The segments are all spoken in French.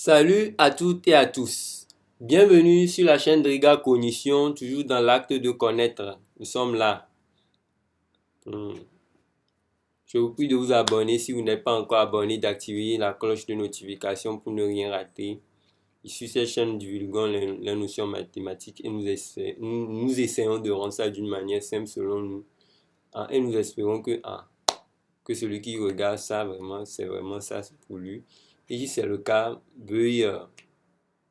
Salut à toutes et à tous. Bienvenue sur la chaîne Driga Cognition, toujours dans l'acte de connaître. Nous sommes là. Je vous prie de vous abonner si vous n'êtes pas encore abonné, d'activer la cloche de notification pour ne rien rater. Sur cette chaîne, nous divulguons les notions mathématiques et nous essayons de rendre ça d'une manière simple selon nous. Et nous espérons que celui qui regarde ça, c'est vraiment ça pour lui. Et si c'est le cas, veuillez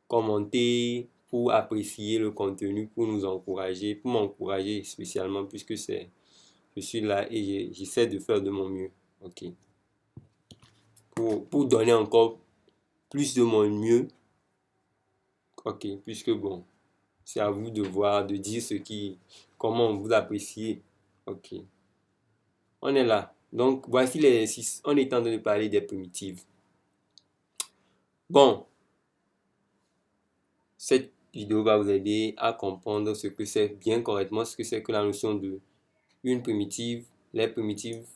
commenter pour apprécier le contenu, pour nous encourager, pour m'encourager spécialement puisque je suis là et j'essaie de faire de mon mieux. Ok. Pour donner encore plus de mon mieux. Ok. Puisque bon, c'est à vous de voir, de dire comment vous appréciez. Ok. On est là. Donc, voici l'exercice. On est en train de parler des primitives. Bon. Cette vidéo va vous aider à comprendre ce que c'est bien correctement, ce que c'est que la notion de une primitive, les primitives,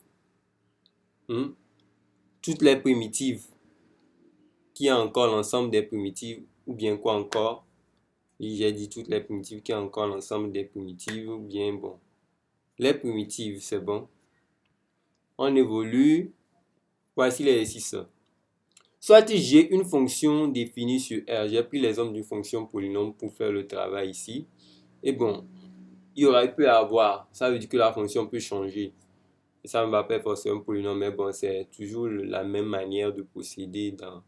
toutes les primitives, qui a encore l'ensemble des primitives, ou bien quoi encore. J'ai dit toutes les primitives, qui a encore l'ensemble des primitives, ou bien bon. Les primitives, c'est bon. On évolue. Voici l'exercice. Soit j'ai une fonction définie sur R. J'ai pris l'exemple d'une fonction polynôme pour faire le travail ici. Et bon, il peut y avoir, ça veut dire que la fonction peut changer. Et ça ne va pas forcément polynôme, mais bon, c'est toujours la même manière de procéder dans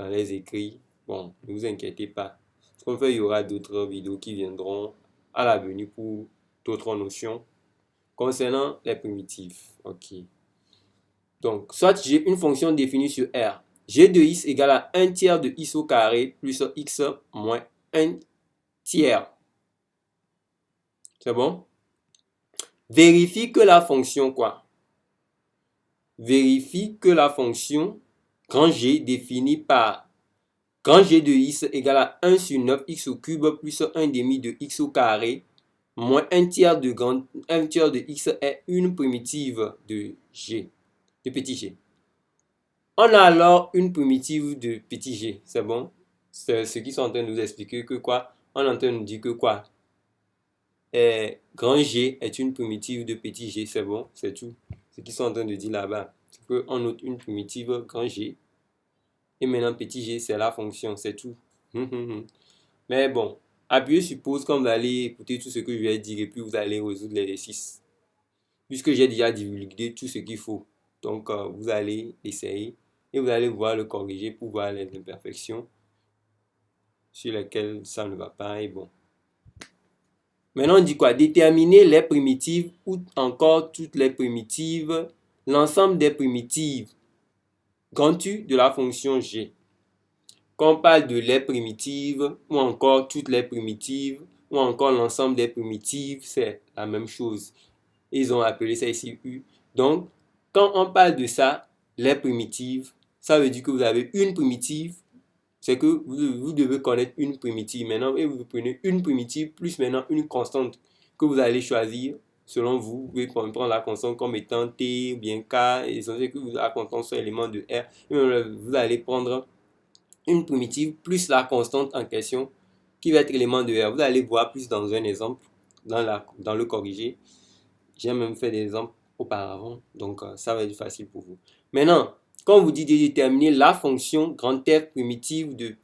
les écrits. Bon, ne vous inquiétez pas. Ce qu'on fait, il y aura d'autres vidéos qui viendront à l'avenir pour d'autres notions concernant les primitives. Ok. Donc, soit j'ai une fonction définie sur R. G de x égale à 1 tiers de x au carré plus x moins 1 tiers. C'est bon? Vérifie que la fonction quoi? Vérifie que la fonction grand G définie par grand G de x égale à 1 sur 9x au cube plus 1 demi de x au carré moins 1 tiers de x est une primitive de G, de petit g. On a alors une primitive de petit g, c'est bon? C'est ce qu'ils sont en train de nous expliquer que quoi? On est en train de nous dire que quoi? Grand G est une primitive de petit g, c'est bon? C'est tout. Ce qu'ils sont en train de dire là-bas, c'est qu'on note une primitive grand G. Et maintenant, petit g, c'est la fonction, c'est tout. Mais bon, appuyez sur pause quand vous allez écouter tout ce que je vais dire et puis vous allez résoudre l'exercice. Puisque j'ai déjà divulgué tout ce qu'il faut. Donc, vous allez essayer et vous allez voir le corriger pour voir les imperfections sur lesquelles ça ne va pas. Et bon. Maintenant, on dit quoi? Déterminer les primitives ou encore toutes les primitives, l'ensemble des primitives grand U de la fonction G. Quand on parle de les primitives ou encore toutes les primitives ou encore l'ensemble des primitives, c'est la même chose. Ils ont appelé ça ici U. Donc, quand on parle de ça, les primitives, ça veut dire que vous avez une primitive, c'est que vous devez connaître une primitive maintenant et vous prenez une primitive plus maintenant une constante que vous allez choisir selon vous. Vous pouvez prendre la constante comme étant T ou bien K et c'est que la constante soit élément de R. Et vous allez prendre une primitive plus la constante en question qui va être élément de R. Vous allez voir plus dans un exemple, dans le corrigé. J'ai même fait des exemples auparavant, donc ça va être facile pour vous. Maintenant, quand on vous dit de déterminer la fonction grand F primitive de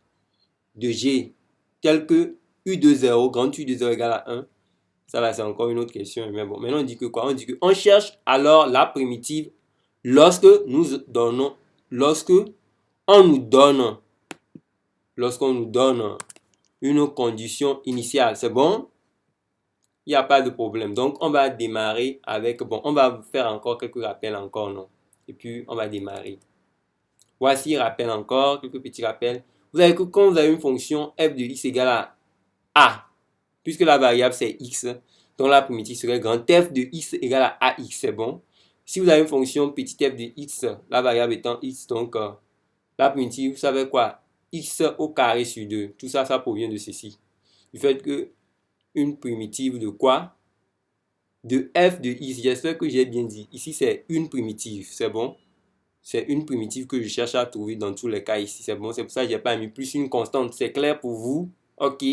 G, telle que U de 0, grand U de 0 égale à 1, ça là c'est encore une autre question, mais bon, maintenant on dit que quoi? On dit qu'on cherche alors la primitive lorsque on nous donne une condition initiale, c'est bon? Il n'y a pas de problème. Donc, on va démarrer avec, bon, on va faire encore quelques rappels encore, non? Et puis, on va démarrer. Voici, rappel encore, quelques petits rappels. Vous avez que quand vous avez une fonction f de x égale à a, puisque la variable c'est x, donc la primitive serait grand f de x égale à ax, c'est bon? Si vous avez une fonction petit f de x, la variable étant x, donc la primitive, vous savez quoi? X au carré sur 2. Tout ça, ça provient de ceci. Du fait que une primitive de quoi? De f de x. J'espère que j'ai bien dit. Ici, c'est une primitive. C'est bon? c'est une primitive que je cherche à trouver dans tous les cas ici. C'est bon, c'est pour ça que je n'ai pas mis plus une constante. C'est clair pour vous? Ok.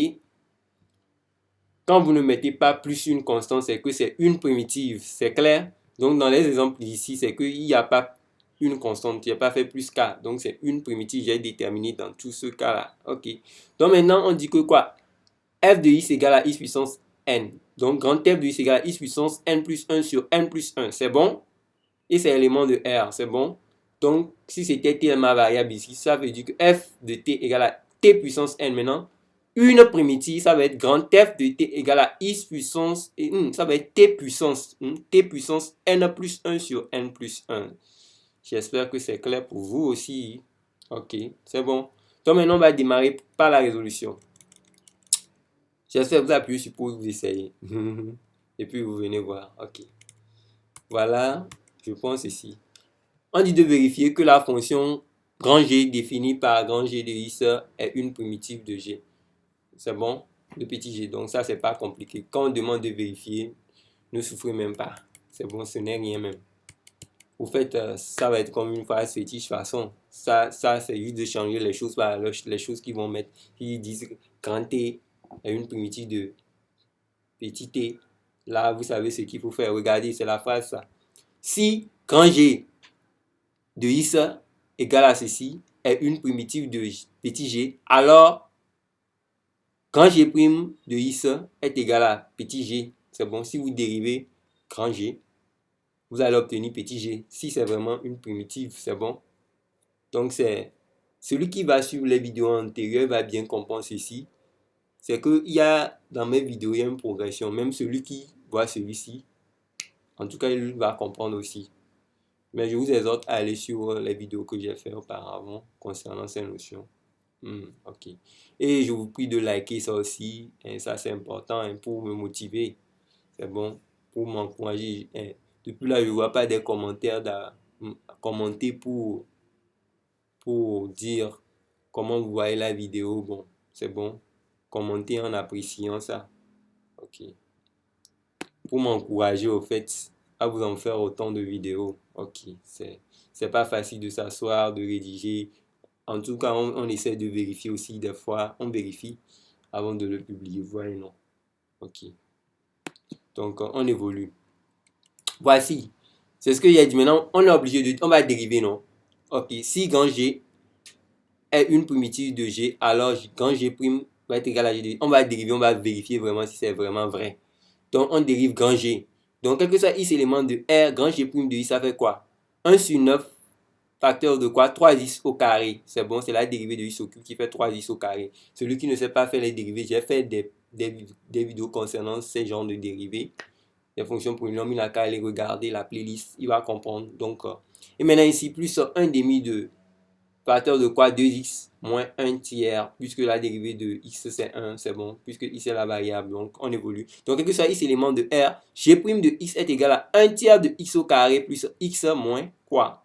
Quand vous ne mettez pas plus une constante, c'est que c'est une primitive. C'est clair? Donc, dans les exemples ici, c'est qu'il n'y a pas une constante. Il n'y a pas fait plus k. Donc, c'est une primitive. J'ai déterminé dans tout ce cas-là. Ok. Donc, maintenant, on dit que quoi? F de x égale à x puissance n. Donc, grand F de x égale à x puissance n plus 1 sur n plus 1. C'est bon? Et c'est l'élément de R. C'est bon? Donc, si c'était t ma variable ici, ça veut dire que f de t égale à t puissance n. Maintenant, une primitive, ça va être grand F de t égale à x puissance, ça va être t puissance n plus 1 sur n plus 1. J'espère que c'est clair pour vous aussi. Ok, c'est bon. Donc maintenant, on va démarrer par la résolution. J'espère que vous appuyez sur pause, vous essayez. Et puis vous venez voir. Ok. Voilà, je pense ici. On dit de vérifier que la fonction grand G définie par grand G de x est une primitive de G. C'est bon? De petit g. Donc ça, c'est pas compliqué. Quand on demande de vérifier, ne souffrez même pas. C'est bon, ce n'est rien même. Vous faites, ça va être comme une phrase fétiche. De toute façon, ça c'est juste de changer les choses par les choses qu'ils vont mettre. Ils disent grand T est une primitive de petit t. Là, vous savez ce qu'il faut faire. Regardez, c'est la phrase ça. Si grand G de x égale à ceci est une primitive de petit g, alors grand G' de x est égal à petit g. C'est bon, si vous dérivez grand G, vous allez obtenir petit g. Si c'est vraiment une primitive, c'est bon. Donc, c'est celui qui va suivre les vidéos antérieures va bien comprendre ceci. C'est qu'il y a dans mes vidéos, il y a une progression. Même celui qui voit celui-ci, en tout cas, il va comprendre aussi. Mais je vous exhorte à aller sur les vidéos que j'ai fait auparavant concernant ces notions. Ok. Et je vous prie de liker ça aussi. Et ça, c'est important pour me motiver. C'est bon. Pour m'encourager. Depuis là, je ne vois pas des commentaires commenter pour dire comment vous voyez la vidéo. Bon, c'est bon. Commentez en appréciant ça. Ok. Pour m'encourager au fait à vous en faire autant de vidéos. Ok. C'est pas facile de s'asseoir, de rédiger. En tout cas, on essaie de vérifier aussi des fois. On vérifie avant de le publier. Voilà, non. Ok. Donc, on évolue. Voici. C'est ce qu'il y a dit. Maintenant, on est obligé de... On va dériver, non? Ok. Si grand G est une primitive de G, alors grand G' va être égal à G de... On va dériver, on va vérifier vraiment si c'est vraiment vrai. Donc, on dérive grand G. Donc, quel que soit x élément de R, grand G' de I, ça fait quoi? 1 sur 9 facteur de quoi? 3x au carré. C'est bon, c'est la dérivée de x au cube qui fait 3x au carré. Celui qui ne sait pas faire les dérivées, j'ai fait des vidéos concernant ces genres de dérivées. Les fonctions polynomiales, il n'a qu'à aller regarder la playlist, il va comprendre. Donc, et maintenant ici, plus 1 demi de facteur de quoi? 2x moins 1 tiers, puisque la dérivée de x c'est 1, c'est bon, puisque x est la variable, donc on évolue. Donc, quel que soit x élément de R, g' de x est égal à 1 tiers de x au carré plus x moins quoi?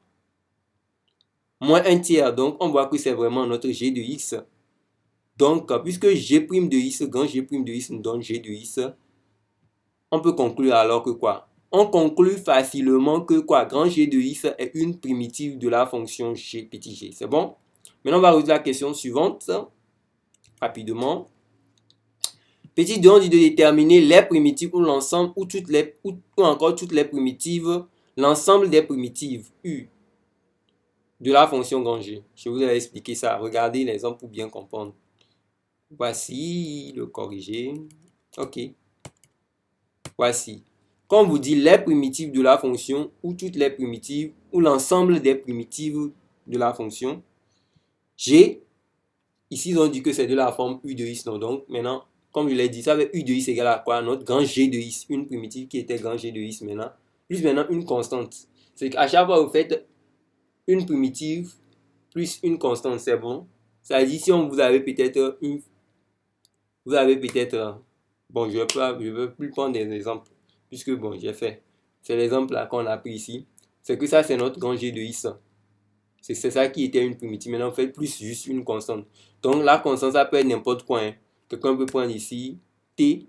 Moins 1 tiers. Donc, on voit que c'est vraiment notre g de x. Donc, puisque g' de x, grand g' de x nous donne g de x, on peut conclure alors que quoi? On conclut facilement que quoi? Grand g de x est une primitive de la fonction g, petit g. C'est bon? Maintenant, on va résoudre la question suivante. Rapidement. Petit 2, on dit de déterminer les primitives ou l'ensemble ou encore toutes les primitives, l'ensemble des primitives u de la fonction grand G. Je vous ai expliqué ça. Regardez l'exemple pour bien comprendre. Voici le corrigé. Ok. Voici. Quand on vous dit les primitives de la fonction ou toutes les primitives ou l'ensemble des primitives de la fonction G, ici on dit que c'est de la forme u de x. Donc maintenant, comme je l'ai dit, ça veut u de x égale à quoi? Notre grand G de x, une primitive qui était grand G de x maintenant, plus maintenant une constante. C'est qu'à chaque fois vous faites une primitive plus une constante, c'est bon. Ça dit si vous avez peut-être bon, je ne veux plus prendre des exemples puisque bon, j'ai fait. C'est l'exemple là qu'on a pris ici. C'est que ça, c'est notre grand G de x. C'est ça qui était une primitive. Maintenant, on fait plus juste une constante. Donc, la constante, ça peut être n'importe quoi. Hein. Quelqu'un peut prendre ici t,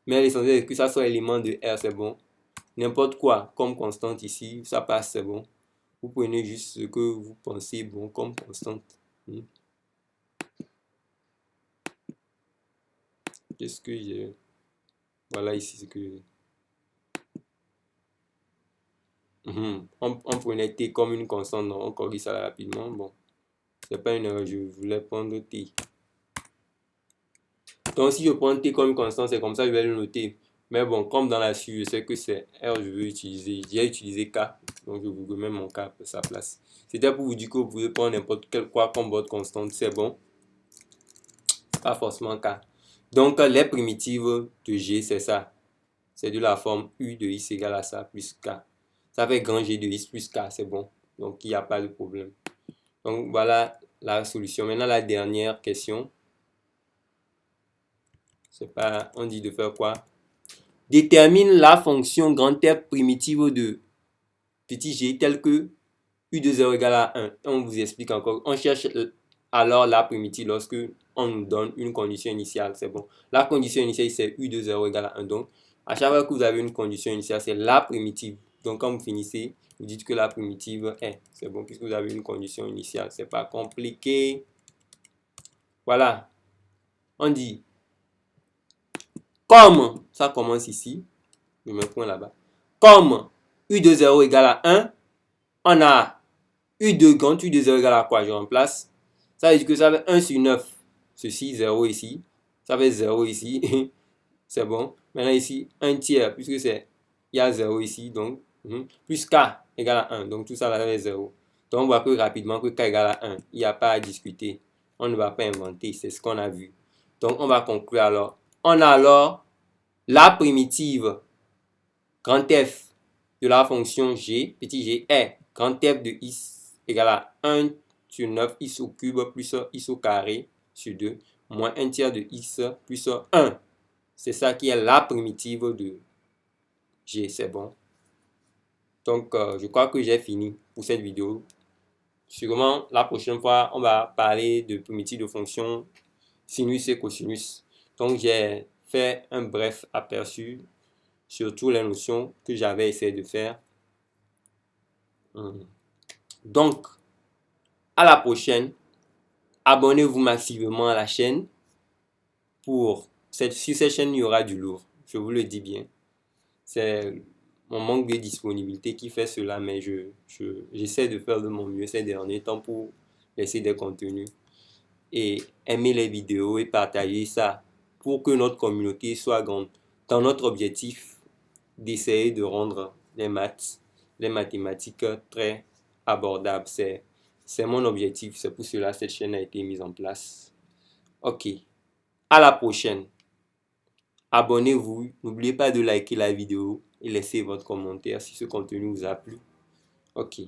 mais l'essentiel est que ça soit l'élément de R, c'est bon. N'importe quoi comme constante ici, ça passe, c'est bon. Vous prenez juste ce que vous pensez bon comme constante. Qu'est-ce que j'ai? Voilà ici ce que... On prenait T comme une constante, donc on corrige ça rapidement. Bon, c'est pas une erreur, je voulais prendre T. Donc si je prends T comme une constante, c'est comme ça, je vais le noter. Mais bon, comme dans la suite, je sais que c'est R, je veux utiliser. J'ai utilisé K, donc je vous remets mon K à sa place. C'était pour vous dire que vous pouvez prendre n'importe quel quoi comme votre constante, c'est bon. Pas forcément K. Donc les primitives de G, c'est ça. C'est de la forme U de X égale à ça plus K. Ça fait grand G de X plus K, c'est bon. Donc il n'y a pas de problème. Donc voilà la solution. Maintenant la dernière question. C'est pas, on dit de faire quoi? Détermine la fonction grand F primitive de petit g telle que U de 0 égale à 1. On vous explique encore. On cherche alors la primitive lorsque on nous donne une condition initiale. C'est bon. La condition initiale, c'est U de 0 égale à 1. Donc, à chaque fois que vous avez une condition initiale, c'est la primitive. Donc, quand vous finissez, vous dites que la primitive est. C'est bon, puisque vous avez une condition initiale. C'est pas compliqué. Voilà. On dit, comme, ça commence ici. Je mets un point là-bas. Comme U de 0 égale à 1, on a U de grand U de 0 égale à quoi? Je remplace. Ça veut dire que ça fait 1 sur 9. Ceci, 0 ici. Ça fait 0 ici. C'est bon. Maintenant ici, 1 tiers, puisque c'est, il y a 0 ici. Donc, plus K égale à 1. Donc tout ça, là, ça fait 0. Donc on voit que rapidement que K égale à 1. Il n'y a pas à discuter. On ne va pas inventer. C'est ce qu'on a vu. Donc on va conclure alors. On a alors la primitive grand F de la fonction G, petit g, est grand F de X égale à 1 sur 9 X au cube plus X au carré sur 2 moins 1 tiers de X plus 1. C'est ça qui est la primitive de G, c'est bon. Donc, je crois que j'ai fini pour cette vidéo. Sûrement, la prochaine fois, on va parler de primitives de fonctions sinus et cosinus. Donc, j'ai fait un bref aperçu sur toutes les notions que j'avais essayé de faire. Donc, à la prochaine. Abonnez-vous massivement à la chaîne. Sur cette chaîne, il y aura du lourd. Je vous le dis bien. C'est mon manque de disponibilité qui fait cela, mais j'essaie de faire de mon mieux ces derniers temps pour laisser des contenus. Et aimer les vidéos et partager ça pour que notre communauté soit grande. Dans notre objectif d'essayer de rendre les maths, les mathématiques très abordables. C'est mon objectif. C'est pour cela que cette chaîne a été mise en place. Ok. À la prochaine. Abonnez-vous. N'oubliez pas de liker la vidéo et laisser votre commentaire si ce contenu vous a plu. Ok.